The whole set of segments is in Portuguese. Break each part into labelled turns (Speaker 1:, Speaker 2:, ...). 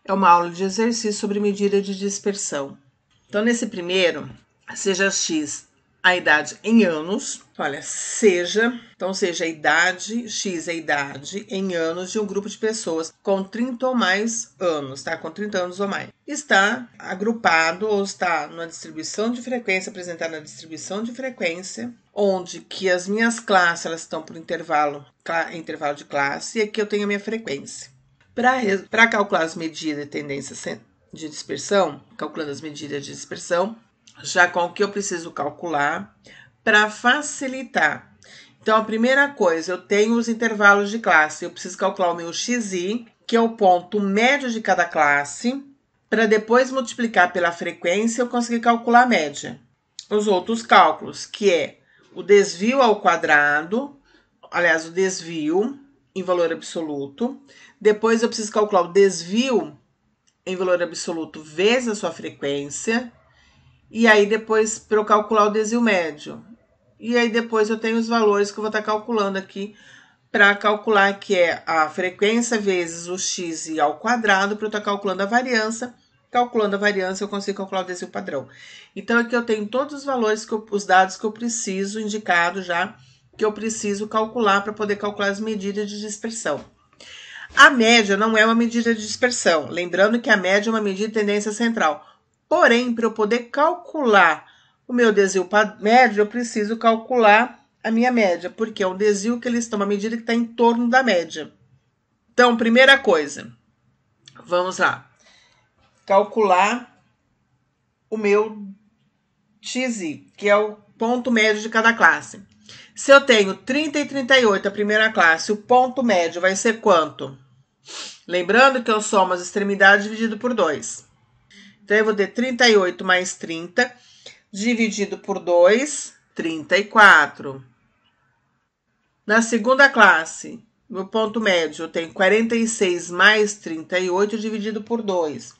Speaker 1: é uma aula de exercício sobre medida de dispersão. Então, nesse primeiro, seja x a idade em anos. Olha, seja a idade, x é a idade em anos de um grupo de pessoas com 30 ou mais anos, tá? Com 30 anos ou mais. Está agrupado ou está numa distribuição de frequência, apresentada na distribuição de frequência, onde que as minhas classes elas estão por intervalo de classe, e aqui eu tenho a minha frequência. Para calcular as medidas de tendência de dispersão, calculando as medidas de dispersão, já com o que eu preciso calcular para facilitar. Então, a primeira coisa, eu tenho os intervalos de classe. Eu preciso calcular o meu xi, que é o ponto médio de cada classe, para depois multiplicar pela frequência eu conseguir calcular a média. Os outros cálculos, que é o desvio ao quadrado, aliás, o desvio em valor absoluto. Depois eu preciso calcular o desvio em valor absoluto vezes a sua frequência. E aí depois para eu calcular o desvio médio. E aí depois eu tenho os valores que eu vou estar calculando aqui para calcular que é a frequência vezes o x ao quadrado para eu estar calculando a variância. Calculando a variância eu consigo calcular o desvio padrão. Então aqui eu tenho todos os valores, os dados que eu preciso, indicado já, que eu preciso calcular para poder calcular as medidas de dispersão. A média não é uma medida de dispersão, lembrando que a média é uma medida de tendência central. Porém, para eu poder calcular o meu desvio médio, eu preciso calcular a minha média, porque é um desvio que eles estão, uma medida que está em torno da média. Então, primeira coisa, vamos lá. Calcular o meu xi, que é o ponto médio de cada classe. Se eu tenho 30 e 38, a primeira classe, o ponto médio vai ser quanto? Lembrando que eu somo as extremidades dividido por 2. Então, eu vou ter 38 mais 30, dividido por 2, 34. Na segunda classe, meu ponto médio, eu tenho 46 mais 38, dividido por 2.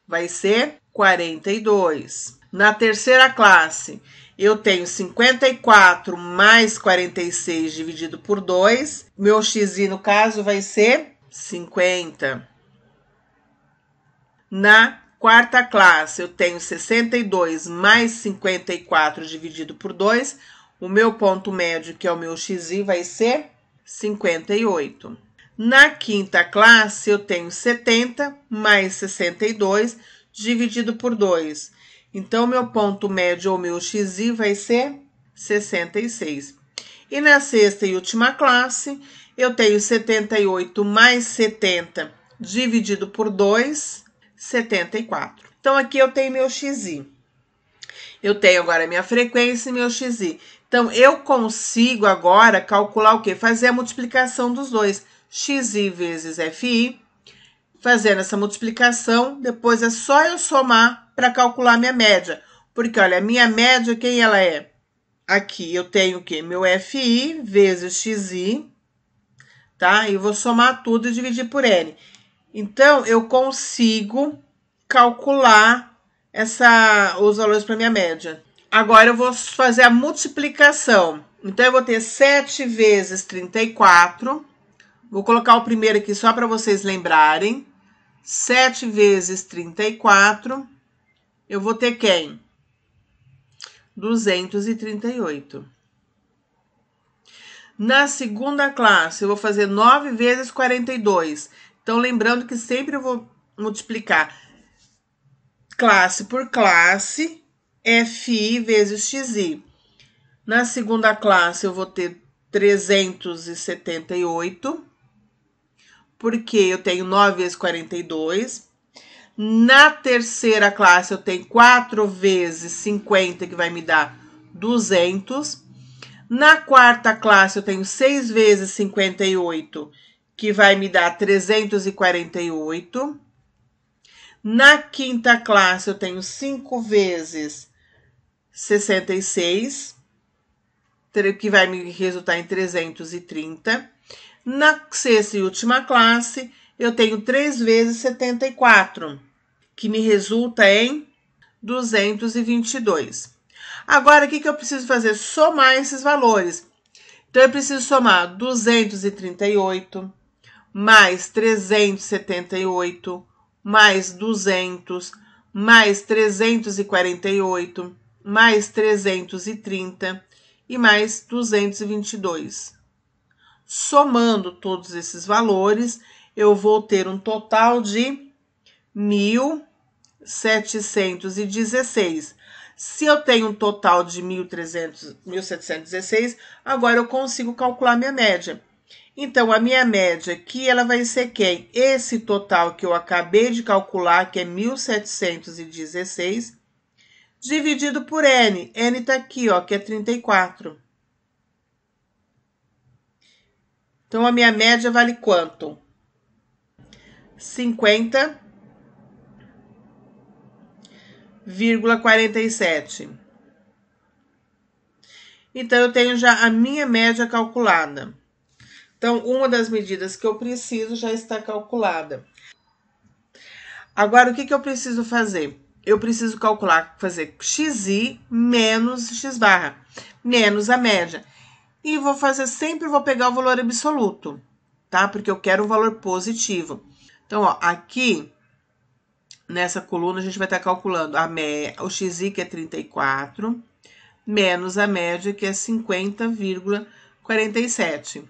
Speaker 1: Vai ser 42. Na terceira classe, eu tenho 54 mais 46 dividido por 2. Meu xi, no caso, vai ser 50. Na quarta classe, eu tenho 62 mais 54 dividido por 2. O meu ponto médio, que é o meu xi, vai ser 58. Na quinta classe, eu tenho 70 mais 62 dividido por 2. Então, meu ponto médio ou meu xi vai ser 66. E na sexta e última classe, eu tenho 78 mais 70 dividido por 2, 74. Então, aqui eu tenho meu xi. Eu tenho agora minha frequência e meu xi. Então, eu consigo agora calcular o quê? Fazer a multiplicação dos dois. Xi vezes fi. Fazendo essa multiplicação, depois é só eu somar para calcular minha média. Porque, olha, a minha média, quem ela é? Aqui eu tenho o quê? Meu fi vezes xi, tá? E vou somar tudo e dividir por n. Então, eu consigo calcular os valores para minha média. Agora, eu vou fazer a multiplicação. Então, eu vou ter 7 vezes 34. Vou colocar o primeiro aqui só para vocês lembrarem. 7 vezes 34. Eu vou ter quem? 238. Na segunda classe, eu vou fazer 9 vezes 42. Então, lembrando que sempre eu vou multiplicar classe por classe, fi vezes xi. Na segunda classe, eu vou ter 378, porque eu tenho 9 vezes 42. Na terceira classe, eu tenho 4 vezes 50, que vai me dar 200. Na quarta classe, eu tenho 6 vezes 58, que vai me dar 348. Na quinta classe, eu tenho 5 vezes 66, que vai me resultar em 330. Na sexta e última classe, eu tenho 3 vezes 74, que me resulta em 222. Agora, o que eu preciso fazer? Somar esses valores. Então, eu preciso somar 238 mais 378 mais 200, mais 348, mais 330 e mais 222. Somando todos esses valores, eu vou ter um total de 1.716. Se eu tenho um total de 1.716, agora eu consigo calcular minha média. Então, a minha média aqui, ela vai ser quem? Esse total que eu acabei de calcular, que é 1.716, dividido por N. N tá aqui, ó, que é 34. Então, a minha média vale quanto? 50,47. Então, eu tenho já a minha média calculada. Então, uma das medidas que eu preciso já está calculada. Agora, o que eu preciso fazer? Eu preciso calcular, fazer xi menos x barra, menos a média. E vou fazer, sempre vou pegar o valor absoluto, tá? Porque eu quero um valor positivo. Então, ó, aqui, nessa coluna, a gente vai estar calculando o xi, que é 34, menos a média, que é 50,47.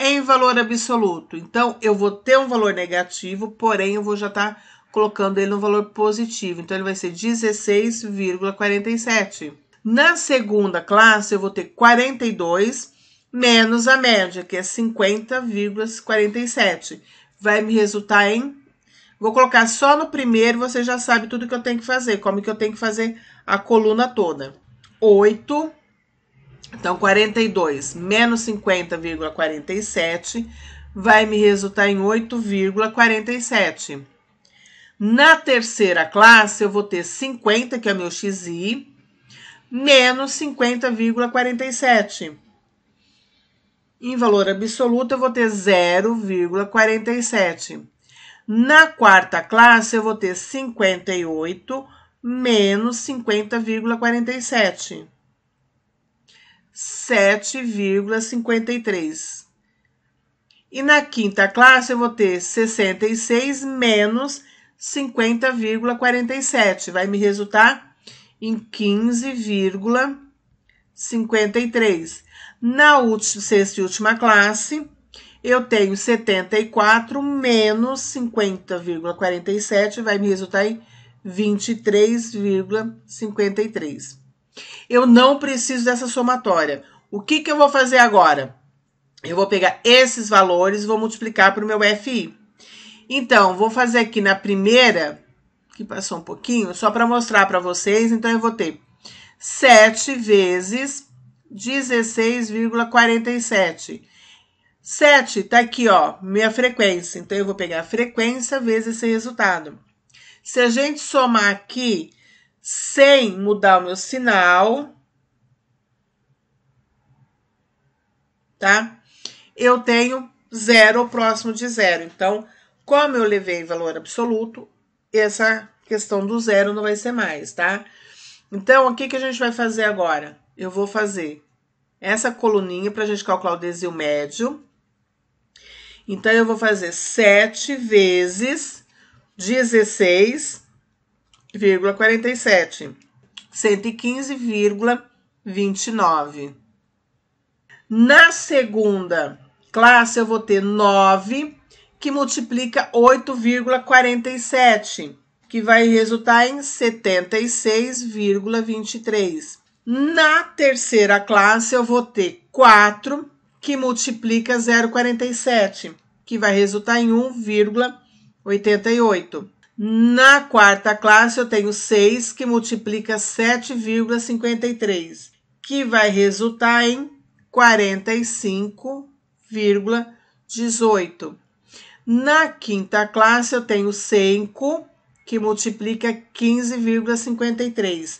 Speaker 1: Em valor absoluto, então, eu vou ter um valor negativo, porém, eu vou já estar colocando ele no valor positivo. Então, ele vai ser 16,47. Na segunda classe, eu vou ter 42 menos a média, que é 50,47. Vai me resultar em... Vou colocar só no primeiro, você já sabe tudo que eu tenho que fazer, como que eu tenho que fazer a coluna toda. 8... Então, 42 menos 50,47 vai me resultar em 8,47. Na terceira classe, eu vou ter 50, que é meu xi, menos 50,47. Em valor absoluto, eu vou ter 0,47. Na quarta classe, eu vou ter 58 menos 50,47. 7,53. E na quinta classe, eu vou ter 66 menos 50,47. Vai me resultar em 15,53. Na sexta e última classe, eu tenho 74 menos 50,47. Vai me resultar em 23,53. Eu não preciso dessa somatória. O que eu vou fazer agora? Eu vou pegar esses valores e vou multiplicar para o meu FI. Então, vou fazer aqui na primeira, que passou um pouquinho, só para mostrar para vocês. Então, eu vou ter 7 vezes 16,47. 7 tá aqui, ó, minha frequência. Então, eu vou pegar a frequência vezes esse resultado. Se a gente somar aqui, sem mudar o meu sinal, tá? Eu tenho zero ou próximo de zero. Então, como eu levei valor absoluto, essa questão do zero não vai ser mais, tá? Então, o que a gente vai fazer agora? Eu vou fazer essa coluninha para a gente calcular o desvio médio. Então, eu vou fazer 7 vezes 16,47. 115,29. Na segunda classe, eu vou ter 9, que multiplica 8,47, que vai resultar em 76,23. Na terceira classe, eu vou ter 4, que multiplica 0,47, que vai resultar em 1,88. Na quarta classe, eu tenho 6, que multiplica 7,53, que vai resultar em 45,18. Na quinta classe, eu tenho 5, que multiplica 15,53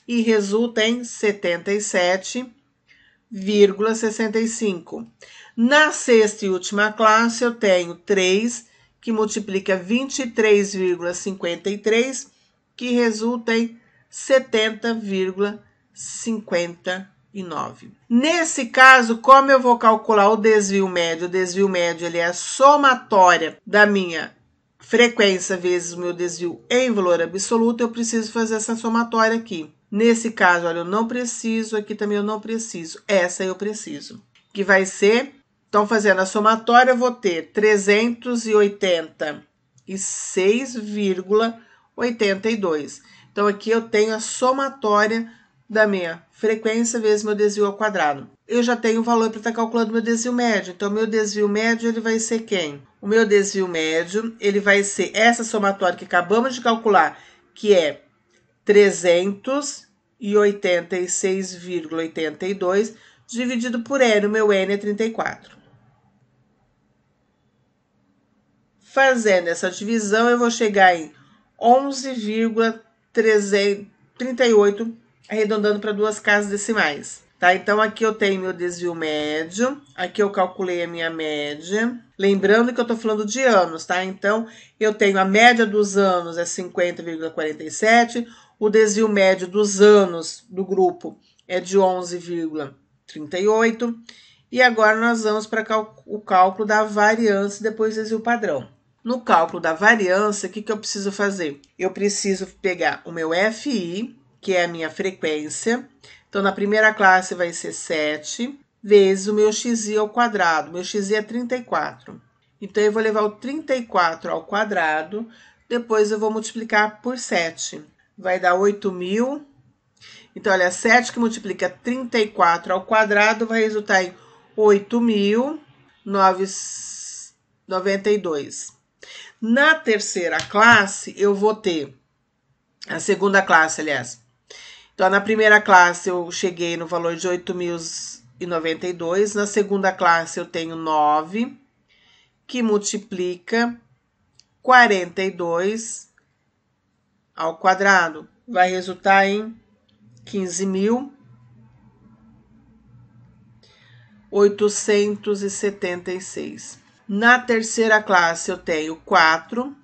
Speaker 1: e resulta em 77,65. Na sexta e última classe, eu tenho 3, que multiplica 23,53, que resulta em 70,59. Nesse caso, como eu vou calcular o desvio médio? O desvio médio ele é a somatória da minha frequência vezes o meu desvio em valor absoluto, eu preciso fazer essa somatória aqui. Nesse caso, olha, eu não preciso, aqui também eu não preciso. Essa eu preciso. Que vai ser, então fazendo a somatória, eu vou ter 386,82. Então, aqui eu tenho a somatória da minha frequência vezes meu desvio ao quadrado. Eu já tenho o valor para estar calculando meu desvio médio. Então, meu desvio médio, ele vai ser quem? O meu desvio médio, ele vai ser essa somatória que acabamos de calcular, que é 386,82 dividido por N. O meu N é 34. Fazendo essa divisão, eu vou chegar em 11,38, arredondando para 2 casas decimais. Tá? Então, aqui eu tenho meu desvio médio, aqui eu calculei a minha média. Lembrando que eu estou falando de anos, tá? Então, eu tenho a média dos anos é 50,47, o desvio médio dos anos do grupo é de 11,38. E agora nós vamos para o cálculo da variância depois do desvio padrão. No cálculo da variância, o que eu preciso fazer? Eu preciso pegar o meu FI, que é a minha frequência. Então, na primeira classe vai ser 7, vezes o meu xi ao quadrado. Meu xi é 34. Então, eu vou levar o 34 ao quadrado, depois eu vou multiplicar por 7. Vai dar 8.000. Então, olha, 7 que multiplica 34 ao quadrado vai resultar em 8.992. Na terceira classe, eu vou ter a segunda classe, aliás. Então, na primeira classe, eu cheguei no valor de 8.092. Na segunda classe, eu tenho 9, que multiplica 42 ao quadrado. Vai resultar em 15.876. Na terceira classe, eu tenho 4,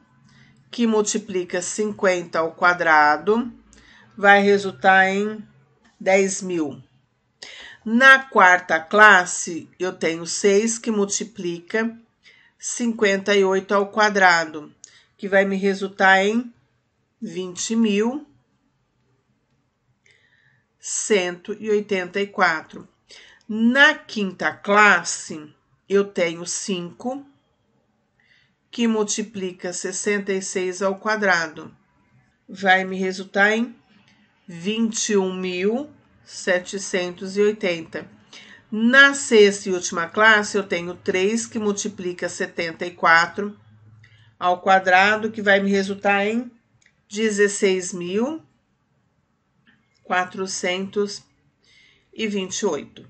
Speaker 1: que multiplica 50 ao quadrado, vai resultar em 10.000. Na quarta classe, eu tenho 6, que multiplica 58 ao quadrado, que vai me resultar em 20.184. Na quinta classe, eu tenho 5, que multiplica 66 ao quadrado. Vai me resultar em 21.780. Na sexta e última classe, eu tenho 3, que multiplica 74 ao quadrado, que vai me resultar em 16.428.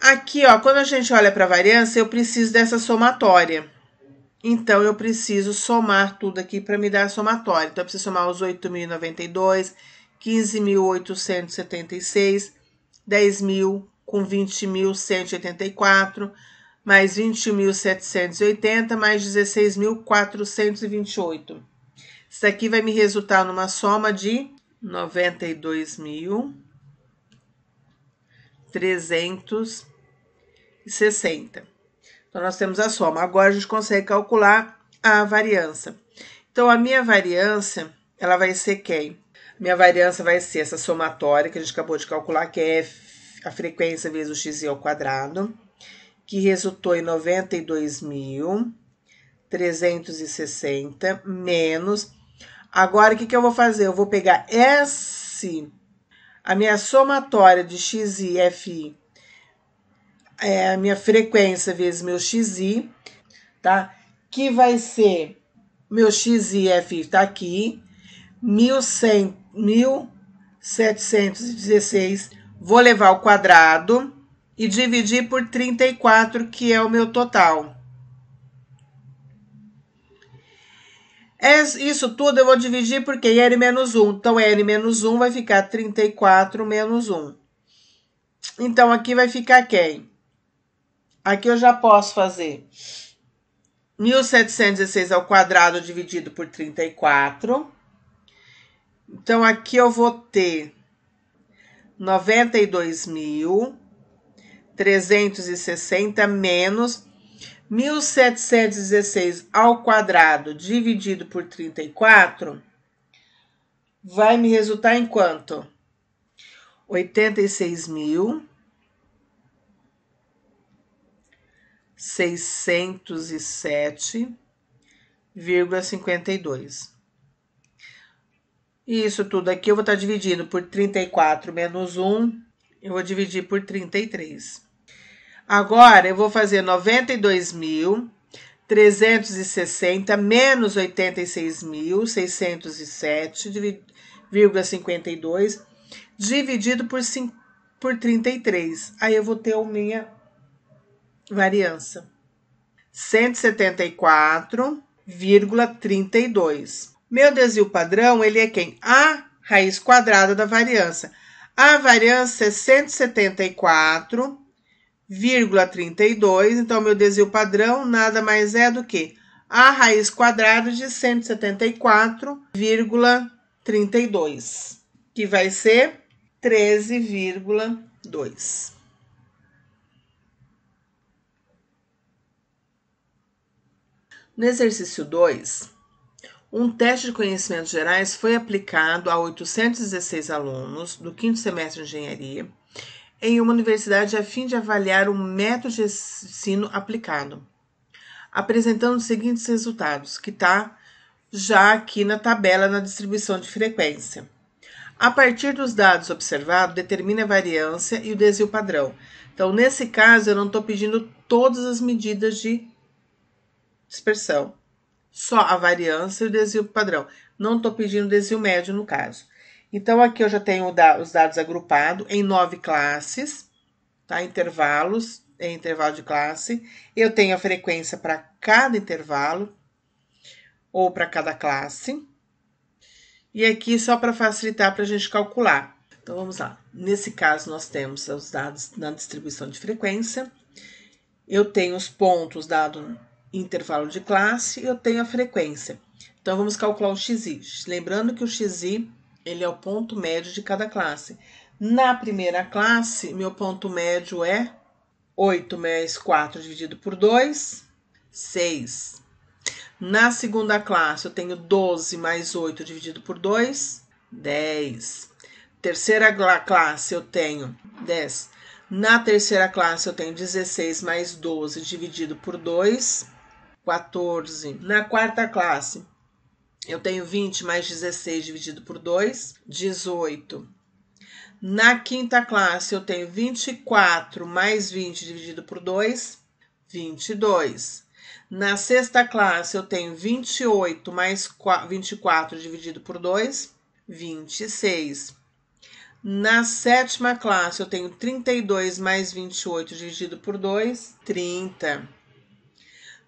Speaker 1: Aqui, ó, quando a gente olha para a variância, eu preciso dessa somatória. Então, eu preciso somar tudo aqui para me dar a somatória. Então, eu preciso somar os 8.092, 15.876, 10.000 com 20.184, mais 21.780, mais 16.428. Isso aqui vai me resultar numa soma de 92.360. Então, nós temos a soma. Agora, a gente consegue calcular a variância. Então, a minha variância, ela vai ser quem? Minha variância vai ser essa somatória que a gente acabou de calcular, que é a frequência vezes o xi ao quadrado, que resultou em 92.360 menos. Agora, o que eu vou fazer? Eu vou pegar a minha somatória de xi e fi, a minha frequência vezes meu xi, tá? Que vai ser meu xi e fi, tá aqui, 1.716, vou levar ao quadrado e dividir por 34, que é o meu total. Isso tudo eu vou dividir porque N menos 1. Então, N menos 1 vai ficar 34 menos 1. Então, aqui vai ficar quem? Aqui eu já posso fazer 1.716 ao quadrado dividido por 34. Então, aqui eu vou ter 92.360 menos 1.716 ao quadrado dividido por 34 vai me resultar em quanto? 86.607,52. E isso tudo aqui eu vou estar dividindo por 34 menos 1, eu vou dividir por 33. Agora, eu vou fazer 92.360 menos 86.607,52 dividido por 33. Aí eu vou ter a minha variância. 174,32. Meu desvio padrão, ele é quem? A raiz quadrada da variância. A variância é 174,32. Então, meu desvio padrão nada mais é do que a raiz quadrada de 174,32, que vai ser 13,2. No exercício 2, um teste de conhecimentos gerais foi aplicado a 816 alunos do 5º semestre de engenharia em uma universidade a fim de avaliar o método de ensino aplicado, apresentando os seguintes resultados, que está já aqui na tabela na distribuição de frequência. A partir dos dados observados, determine a variância e o desvio padrão. Então, nesse caso, eu não estou pedindo todas as medidas de dispersão, só a variância e o desvio padrão. Não estou pedindo desvio médio no caso. Então, aqui eu já tenho os dados agrupados em 9 classes, tá? Intervalos, intervalo de classe. Eu tenho a frequência para cada intervalo ou para cada classe. E aqui só para facilitar para a gente calcular. Então, vamos lá. Nesse caso, nós temos os dados na distribuição de frequência. Eu tenho os pontos dado intervalo de classe, eu tenho a frequência. Então, vamos calcular o XI. Lembrando que o XI, ele é o ponto médio de cada classe. Na primeira classe, meu ponto médio é 8 mais 4 dividido por 2, 6. Na segunda classe, eu tenho 12 mais 8 dividido por 2, 10. Terceira classe, eu tenho 10. Na terceira classe, eu tenho 16 mais 12 dividido por 2, 14. Na quarta classe, eu tenho 20 mais 16 dividido por 2, 18. Na quinta classe, eu tenho 24 mais 20 dividido por 2, 22. Na sexta classe, eu tenho 28 mais 24 dividido por 2, 26. Na sétima classe, eu tenho 32 mais 28 dividido por 2, 30.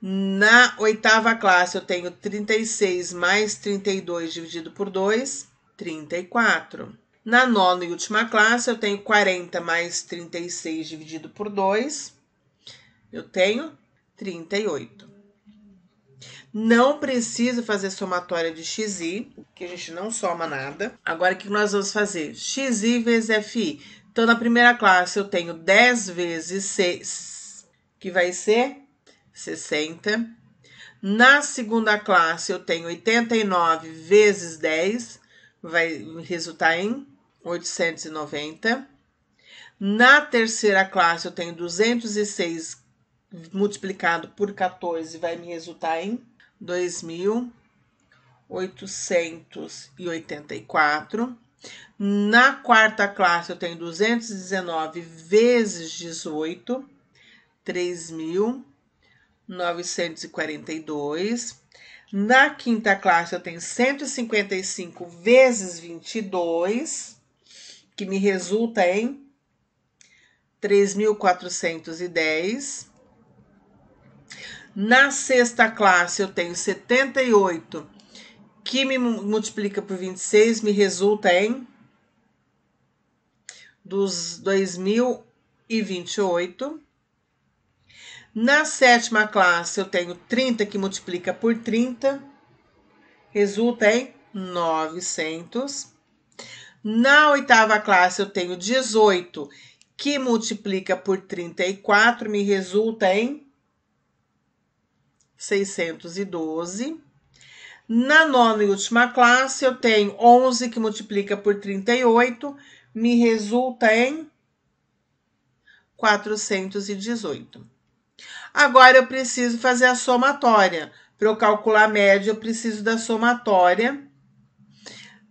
Speaker 1: Na oitava classe, eu tenho 36 mais 32 dividido por 2, 34. Na nona e última classe, eu tenho 40 mais 36 dividido por 2, eu tenho 38. Não preciso fazer somatória de XI, que a gente não soma nada. Agora, o que nós vamos fazer? XI vezes FI. Então, na primeira classe, eu tenho 10 vezes 6, que vai ser 60. Na segunda classe, eu tenho 89 vezes 10, vai resultar em 890. Na terceira classe, eu tenho 206 multiplicado por 14, vai me resultar em 2.884. Na quarta classe, eu tenho 219 vezes 18, 3.942. Na quinta classe, eu tenho 155 vezes 22, que me resulta em 3.410. Na sexta classe, eu tenho 78, que me multiplica por 26, me resulta em 2.028. Na sétima classe, eu tenho 30, que multiplica por 30, resulta em 900. Na oitava classe, eu tenho 18, que multiplica por 34, me resulta em 612. Na nona e última classe, eu tenho 11 que multiplica por 38, me resulta em 418. Agora, eu preciso fazer a somatória. Para eu calcular a média, eu preciso da somatória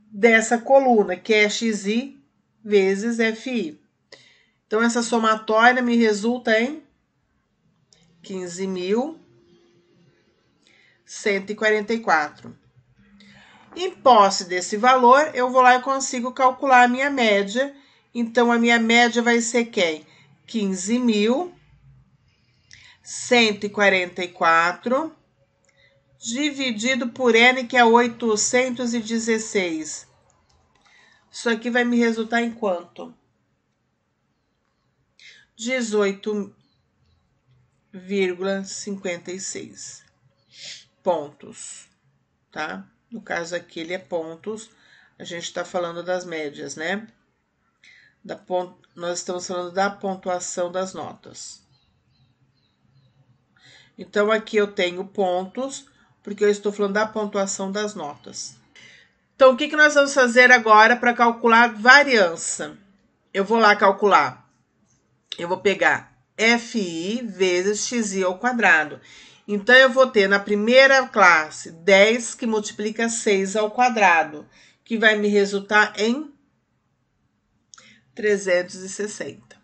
Speaker 1: dessa coluna, que é XI vezes FI. Então, essa somatória me resulta em 15.144. Em posse desse valor, eu vou lá e consigo calcular a minha média. Então, a minha média vai ser quem? 15.144 dividido por N, que é 816. Isso aqui vai me resultar em quanto? 18,56 pontos, tá? No caso aqui, ele é pontos. A gente está falando das médias, né? Nós estamos falando da pontuação das notas. Então, aqui eu tenho pontos, porque eu estou falando da pontuação das notas. Então, o que nós vamos fazer agora para calcular variância? Eu vou lá calcular. Eu vou pegar FI vezes XI ao quadrado. Então, eu vou ter na primeira classe 10 que multiplica 6 ao quadrado, que vai me resultar em 360.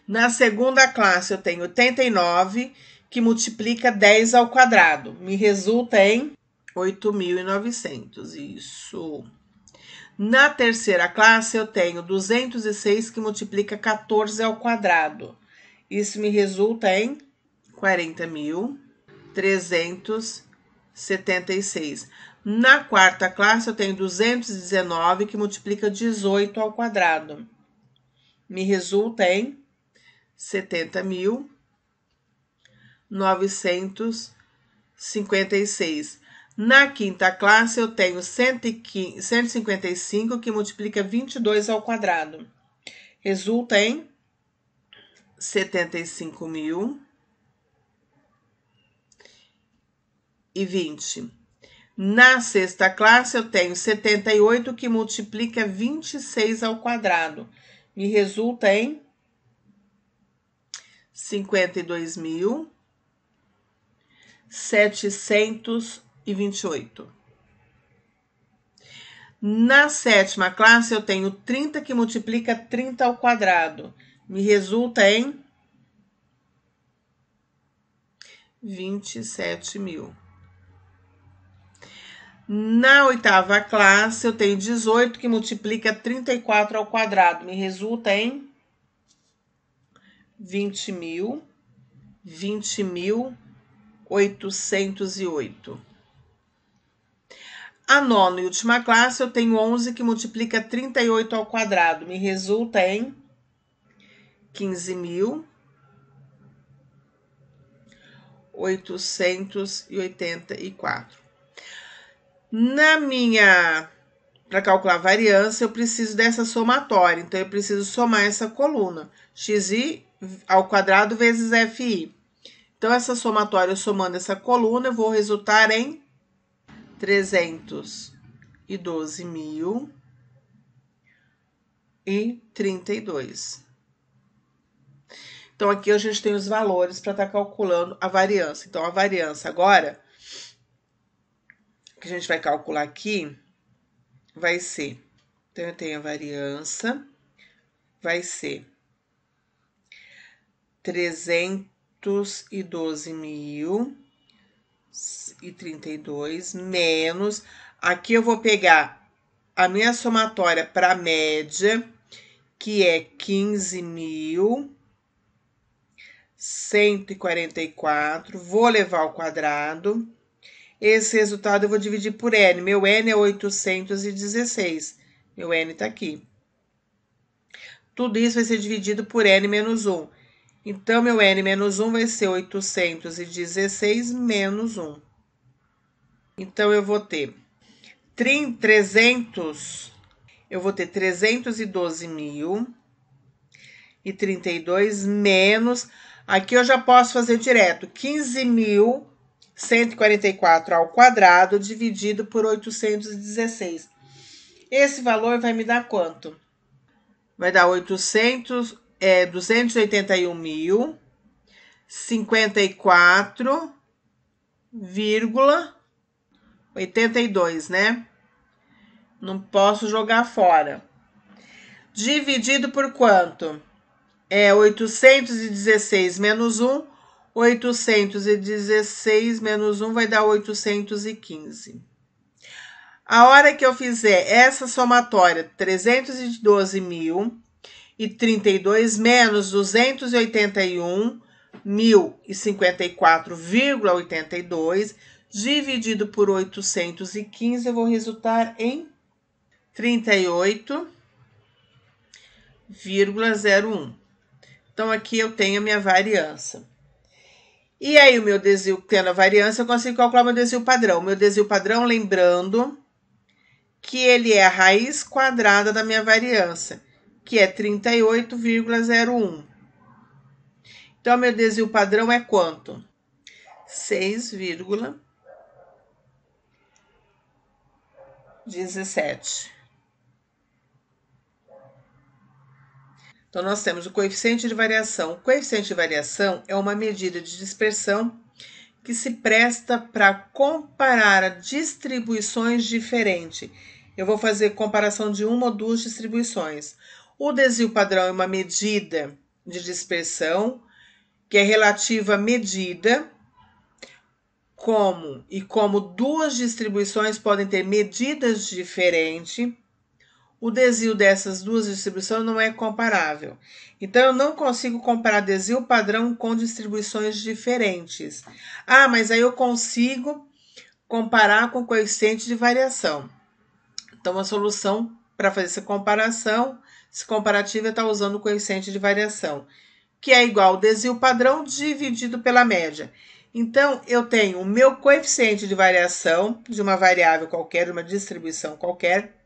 Speaker 1: Na segunda classe, eu tenho 89 que multiplica 10 ao quadrado. Me resulta em 8.900. Isso. Na terceira classe, eu tenho 206 que multiplica 14 ao quadrado. Isso me resulta em 40.376. Na quarta classe, eu tenho 219 que multiplica 18 ao quadrado. Me resulta em 70.956. Na quinta classe, eu tenho 155 que multiplica 22 ao quadrado. Resulta em 75.020. Na sexta classe, eu tenho 78 que multiplica 26 ao quadrado. Me resulta em 52.728. Na sétima classe, eu tenho 30 que multiplica 30 ao quadrado. Me resulta em 27.000. Na oitava classe, eu tenho 18 que multiplica 34 ao quadrado. Me resulta em 20.808. A nona e última classe, eu tenho 11 que multiplica 38 ao quadrado. Me resulta em 15.884. Para calcular a variância, eu preciso dessa somatória. Então, eu preciso somar essa coluna. XI ao quadrado vezes FI. Então, essa somatória, somando essa coluna, eu vou resultar em 312.032. Então, aqui a gente tem os valores para estar calculando a variância. Então, a variância agora, que a gente vai calcular aqui, vai ser... Então, eu tenho a variância, vai ser 312.032 menos... Aqui eu vou pegar a minha somatória para a média, que é 15.144, vou levar ao quadrado. Esse resultado eu vou dividir por N. Meu N é 816. Meu N tá aqui. Tudo isso vai ser dividido por N menos 1. Então, meu N menos 1 vai ser 816 menos 1. Então, eu vou ter 312.032 menos Aqui eu já posso fazer direto. 15.144 ao quadrado dividido por 816. Esse valor vai me dar quanto? Vai dar 281.054,82, né? Não posso jogar fora. Dividido por quanto? 816 menos 1. 816 menos 1 vai dar 815. A hora que eu fizer essa somatória, 312.032 menos 281.054,82 dividido por 815, eu vou resultar em 38,01. Então, aqui eu tenho a minha variância. E aí, o meu desvio, tendo a variância, eu consigo calcular o meu desvio padrão. O meu desvio padrão, lembrando que ele é a raiz quadrada da minha variância, que é 38,01. Então, meu desvio padrão é quanto? 6,17. Então, nós temos o coeficiente de variação. O coeficiente de variação é uma medida de dispersão que se presta para comparar distribuições diferentes. Eu vou fazer comparação de uma ou duas distribuições. O desvio padrão é uma medida de dispersão que é relativa à medida, como duas distribuições podem ter medidas diferentes, o desvio dessas duas distribuições não é comparável. Então, eu não consigo comparar desvio padrão com distribuições diferentes. Ah, mas aí eu consigo comparar com coeficiente de variação. Então, a solução para fazer essa comparação, esse comparativo é estar usando o coeficiente de variação, que é igual ao desvio padrão dividido pela média. Então, eu tenho o meu coeficiente de variação de uma variável qualquer, de uma distribuição qualquer.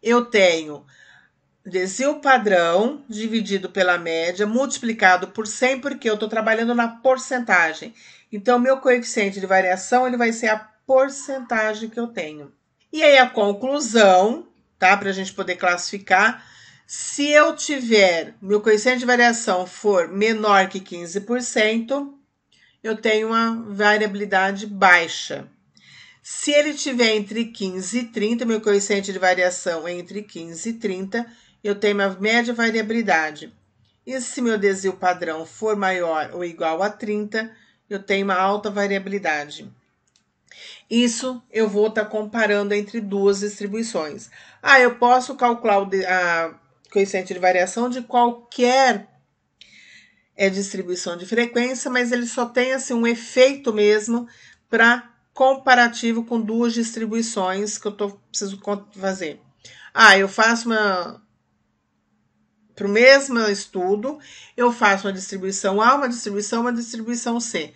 Speaker 1: Eu tenho desvio padrão dividido pela média, multiplicado por 100, porque eu estou trabalhando na porcentagem. Então, meu coeficiente de variação ele vai ser a porcentagem que eu tenho. E aí, a conclusão, tá? Para a gente poder classificar, se eu tiver, meu coeficiente de variação for menor que 15%, eu tenho uma variabilidade baixa. Se ele tiver entre 15 e 30, meu coeficiente de variação é entre 15 e 30, eu tenho uma média variabilidade. E se meu desvio padrão for maior ou igual a 30, eu tenho uma alta variabilidade. Isso eu vou estar comparando entre duas distribuições. Ah, eu posso calcular o coeficiente de variação de qualquer distribuição de frequência, mas ele só tem assim, um efeito mesmo para comparativo com duas distribuições que eu preciso fazer. Ah, eu faço para o mesmo estudo, eu faço uma distribuição A, uma distribuição C.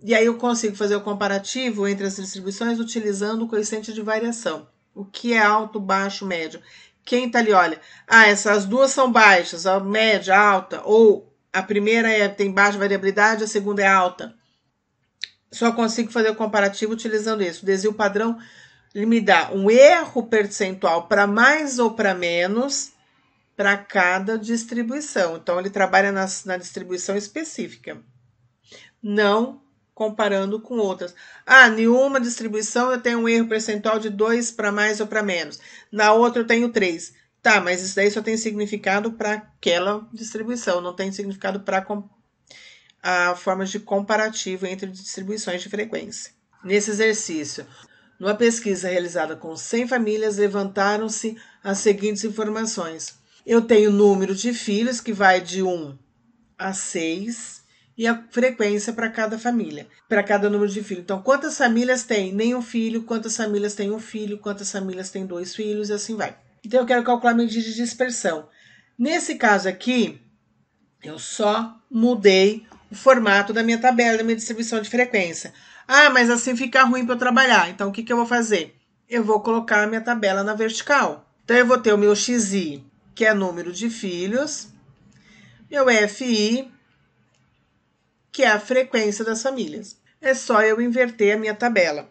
Speaker 1: E aí eu consigo fazer o comparativo entre as distribuições utilizando o coeficiente de variação. O que é alto, baixo, médio. Quem tá ali, olha, essas duas são baixas, a média, alta, ou a primeira tem baixa variabilidade, a segunda é alta. Só consigo fazer o comparativo utilizando isso. O desvio padrão ele me dá um erro percentual para mais ou para menos para cada distribuição. Então, ele trabalha na distribuição específica, não comparando com outras. Nenhuma distribuição eu tenho um erro percentual de 2 para mais ou para menos. Na outra eu tenho 3. Tá, mas isso daí só tem significado para aquela distribuição, não tem significado para a forma de comparativo entre distribuições de frequência. Nesse exercício, numa pesquisa realizada com 100 famílias, levantaram-se as seguintes informações. Eu tenho o número de filhos, que vai de 1 a 6, e a frequência para cada família, para cada número de filhos. Então, quantas famílias tem nenhum filho, quantas famílias tem um filho, quantas famílias tem 2 filhos, e assim vai. Então, eu quero calcular a medida de dispersão. Nesse caso aqui, eu só mudei o formato da minha tabela, da minha distribuição de frequência. Mas assim fica ruim para eu trabalhar. Então, o que eu vou fazer? Eu vou colocar a minha tabela na vertical. Então, eu vou ter o meu XI, que é número de filhos, meu FI, que é a frequência das famílias. É só eu inverter a minha tabela.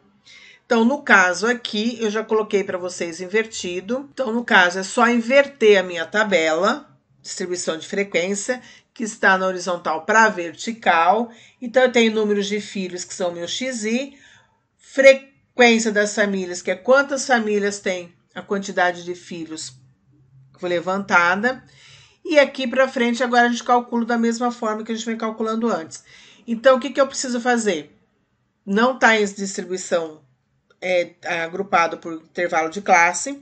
Speaker 1: Então, no caso aqui, eu já coloquei para vocês invertido. Então, no caso, é só inverter a minha tabela, distribuição de frequência, que está na horizontal para a vertical. Então, eu tenho números de filhos, que são meu XI, frequência das famílias, que é quantas famílias tem a quantidade de filhos que foi levantada. E aqui para frente, agora a gente calcula da mesma forma que a gente vem calculando antes. Então, o que eu preciso fazer? Não está em distribuição agrupado por intervalo de classe.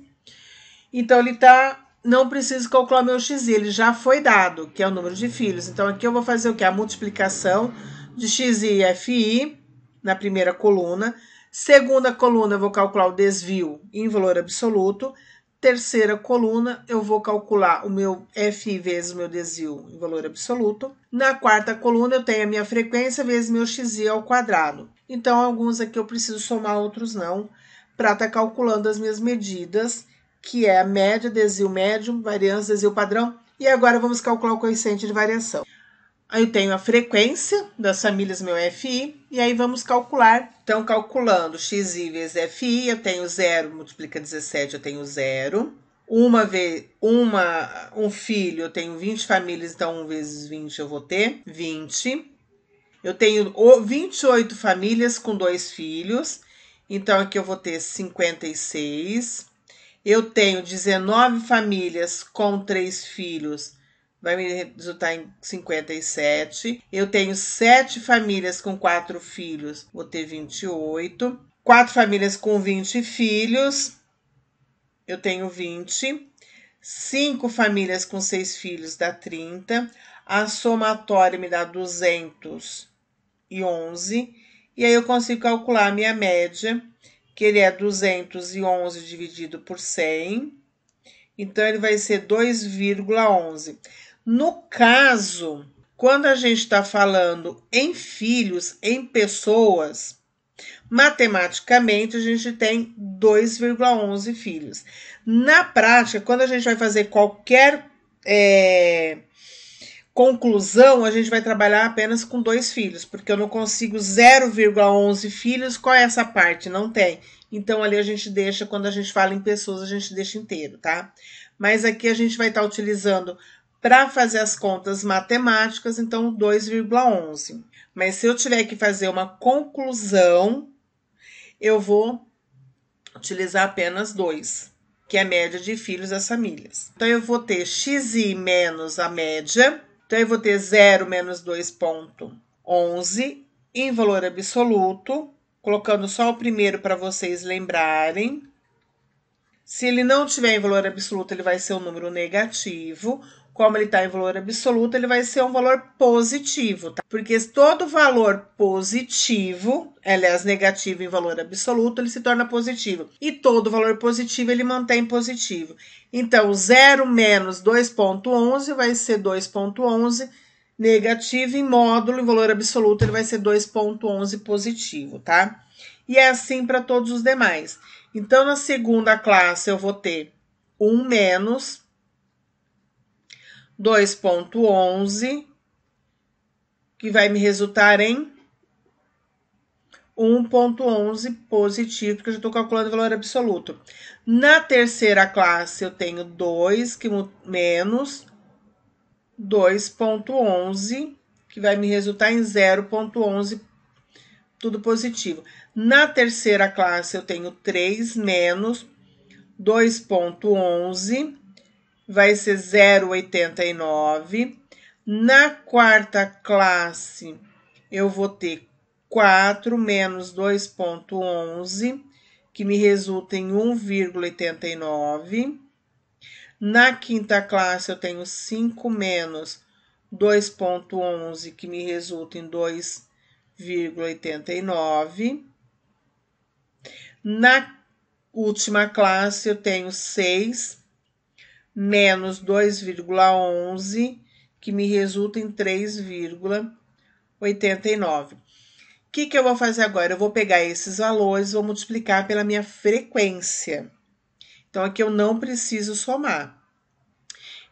Speaker 1: Então, ele tá... Não preciso calcular meu XI, ele já foi dado, que é o número de filhos. Então, aqui eu vou fazer o quê? A multiplicação de XI e FI na primeira coluna. Segunda coluna, eu vou calcular o desvio em valor absoluto. Terceira coluna, eu vou calcular o meu FI vezes o meu desvio em valor absoluto. Na quarta coluna, eu tenho a minha frequência vezes meu XI ao quadrado. Então, alguns aqui eu preciso somar, outros não, para estar calculando as minhas medidas, que é a média, desvio médio, variância, desvio padrão. E agora vamos calcular o coeficiente de variação. Aí eu tenho a frequência das famílias, meu FI, e aí vamos calcular. Então, calculando XI vezes FI, eu tenho 0, multiplica 17, eu tenho 0. Um filho, eu tenho 20 famílias, então 1 vezes 20 eu vou ter 20. Eu tenho 28 famílias com 2 filhos, então aqui eu vou ter 56. Eu tenho 19 famílias com 3 filhos, vai me resultar em 57. Eu tenho 7 famílias com 4 filhos, vou ter 28. 4 famílias com 20 filhos, eu tenho 20. 5 famílias com 6 filhos dá 30. A somatória me dá 211. E aí eu consigo calcular a minha média, que ele é 211 dividido por 100. Então, ele vai ser 2,11. No caso, quando a gente está falando em filhos, em pessoas, matematicamente a gente tem 2,11 filhos. Na prática, quando a gente vai fazer qualquer conclusão, a gente vai trabalhar apenas com 2 filhos, porque eu não consigo 0,11 filhos. Qual é essa parte? Não tem. Então, ali a gente deixa, quando a gente fala em pessoas, a gente deixa inteiro, tá? Mas aqui a gente vai estar utilizando para fazer as contas matemáticas, então 2,11. Mas se eu tiver que fazer uma conclusão, eu vou utilizar apenas 2, que é a média de filhos das famílias. Então, eu vou ter XI menos a média. Então, eu vou ter 0 menos 2,11 em valor absoluto, colocando só o primeiro para vocês lembrarem. Se ele não tiver em valor absoluto, ele vai ser um número negativo. Como ele está em valor absoluto, ele vai ser um valor positivo, tá? Porque todo valor positivo, aliás, negativo em valor absoluto, ele se torna positivo. E todo valor positivo, ele mantém positivo. Então, 0 menos 2,11 vai ser 2,11 negativo, em módulo, em valor absoluto, ele vai ser 2,11 positivo, tá? E é assim para todos os demais. Então, na segunda classe, eu vou ter 1 menos 2,11, que vai me resultar em 1,11 positivo, porque eu já estou calculando o valor absoluto. Na terceira classe, eu tenho 2 menos 2,11, que vai me resultar em 0,11, tudo positivo. Na terceira classe, eu tenho 3 menos 2,11, vai ser 0,89. Na quarta classe, eu vou ter 4 menos 2,11, que me resulta em 1,89. Na quinta classe, eu tenho 5 menos 2,11, que me resulta em 2,89. Na última classe, eu tenho 6 menos 2,11, que me resulta em 3,89. O que eu vou fazer agora? Eu vou pegar esses valores e vou multiplicar pela minha frequência. Então, aqui eu não preciso somar.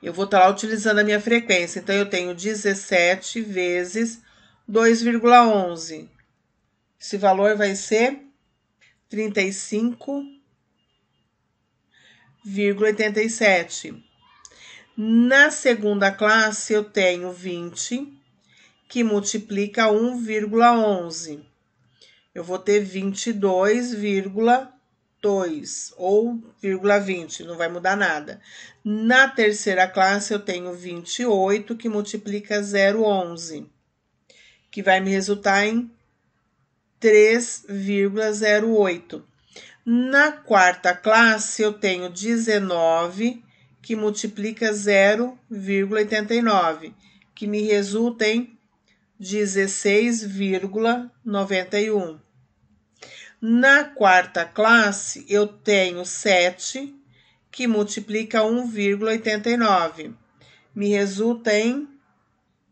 Speaker 1: Eu vou estar lá utilizando a minha frequência. Então, eu tenho 17 vezes 2,11. Esse valor vai ser 35,87. Na segunda classe, eu tenho 20, que multiplica 1,11. Eu vou ter 22,2 ou 0,20, não vai mudar nada. Na terceira classe, eu tenho 28, que multiplica 0,11, que vai me resultar em 3,08. Na quarta classe, eu tenho 19, que multiplica 0,89, que me resulta em 16,91. Na quarta classe, eu tenho 7, que multiplica 1,89. Me resulta em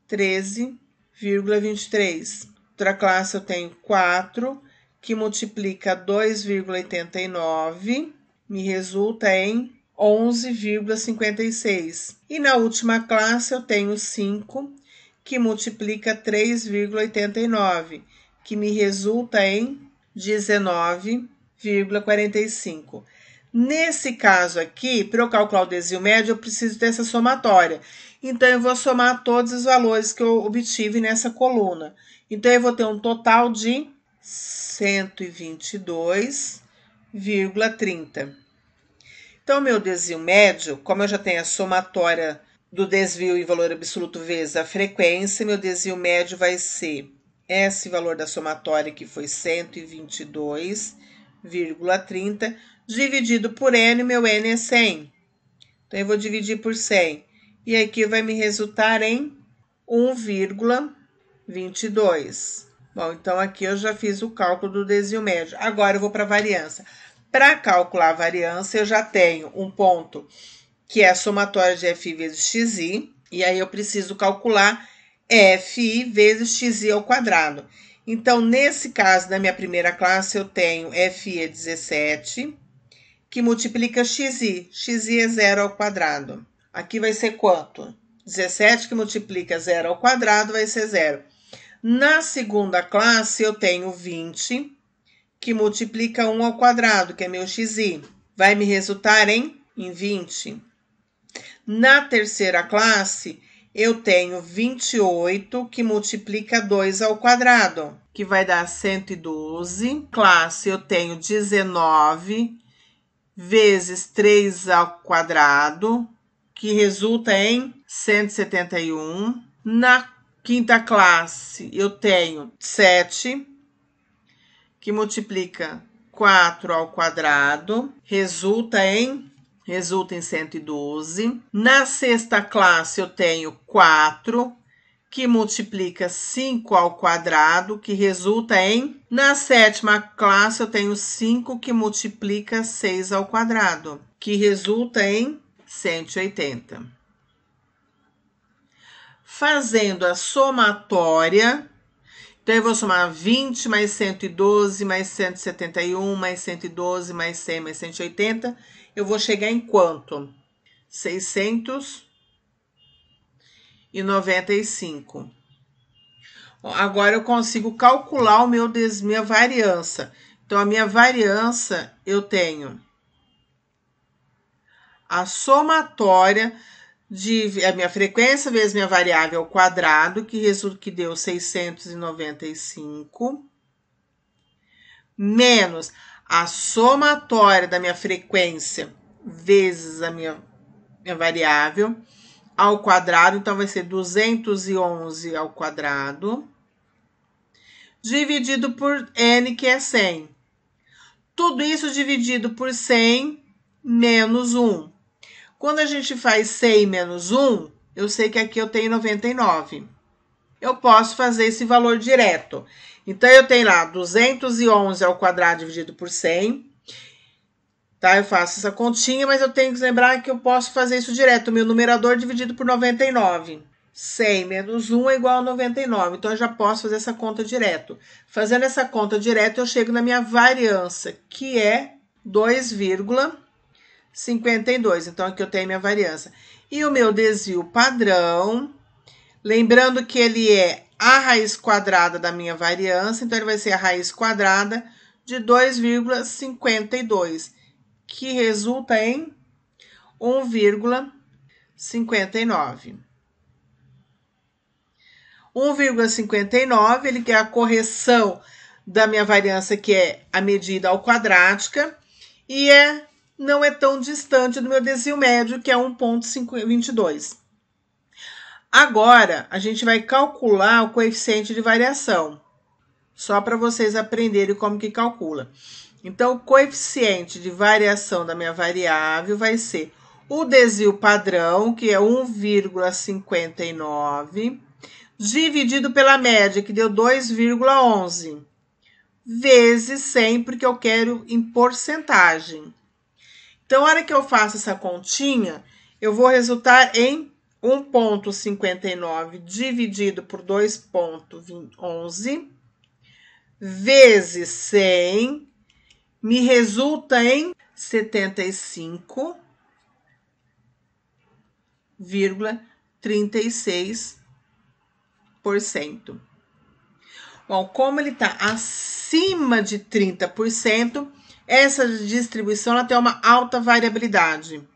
Speaker 1: 13,23. Outra classe, eu tenho 4, que multiplica 2,89. Me resulta em 11,56. E na última classe, eu tenho 5, que multiplica 3,89, que me resulta em 19,45. Nesse caso aqui, para eu calcular o desvio médio, eu preciso dessa somatória. Então, eu vou somar todos os valores que eu obtive nessa coluna. Então, eu vou ter um total de 122,30. Então, meu desvio médio, como eu já tenho a somatória do desvio em valor absoluto vezes a frequência, meu desvio médio vai ser esse valor da somatória, que foi 122,30, dividido por N, meu N é 100. Então, eu vou dividir por 100. E aqui vai me resultar em 1,22. Bom, então aqui eu já fiz o cálculo do desvio médio. Agora eu vou para a variância. Para calcular a variância, eu já tenho um ponto que é a somatória de FI vezes XI, e aí eu preciso calcular FI vezes XI ao quadrado. Então, nesse caso, na minha primeira classe, eu tenho FI é 17, que multiplica XI. XI é 0 ao quadrado. Aqui vai ser quanto? 17 que multiplica 0 ao quadrado vai ser 0. Na segunda classe, eu tenho 20, que multiplica 1 ao quadrado, que é meu XI. Vai me resultar em 20. Na terceira classe, eu tenho 28, que multiplica 2 ao quadrado, que vai dar 112. Classe, eu tenho 19 vezes 3 ao quadrado, que resulta em 171. Na quinta classe, eu tenho 7, que multiplica 4 ao quadrado, resulta em 112. Na sexta classe, eu tenho 4, que multiplica 5 ao quadrado, que resulta em... Na sétima classe, eu tenho 5, que multiplica 6 ao quadrado, que resulta em 180. Fazendo a somatória, então eu vou somar 20 mais 112 mais 171 mais 112 mais 100 mais 180. Eu vou chegar em quanto? 695. Agora eu consigo calcular minha variância. Então, a minha variância, eu tenho a somatória de a minha frequência vezes minha variável ao quadrado, que deu 695, menos a somatória da minha frequência vezes a minha variável ao quadrado, então vai ser 211 ao quadrado, dividido por N, que é 100. Tudo isso dividido por 100 menos 1. Quando a gente faz 100 menos 1, eu sei que aqui eu tenho 99. Eu posso fazer esse valor direto. Então, eu tenho lá 211 ao quadrado dividido por 100. Tá? Eu faço essa continha, mas eu tenho que lembrar que eu posso fazer isso direto. O meu numerador dividido por 99. 100 menos 1 é igual a 99. Então, eu já posso fazer essa conta direto. Fazendo essa conta direto, eu chego na minha variância, que é 2,52. Então, aqui eu tenho minha variância. E o meu desvio padrão, lembrando que ele é a raiz quadrada da minha variância, então ele vai ser a raiz quadrada de 2,52, que resulta em 1,59. 1,59, ele quer a correção da minha variância, que é a medida ao quadrática, e não é tão distante do meu desvio médio, que é 1,22. Agora, a gente vai calcular o coeficiente de variação, só para vocês aprenderem como que calcula. Então, o coeficiente de variação da minha variável vai ser o desvio padrão, que é 1,59, dividido pela média, que deu 2,11, vezes 100, porque eu quero em porcentagem. Então, a hora que eu faço essa continha, eu vou resultar em 1,59 dividido por 2,11 vezes 100 me resulta em 75,36%. Bom, como ele está acima de 30%, essa distribuição ela tem uma alta variabilidade.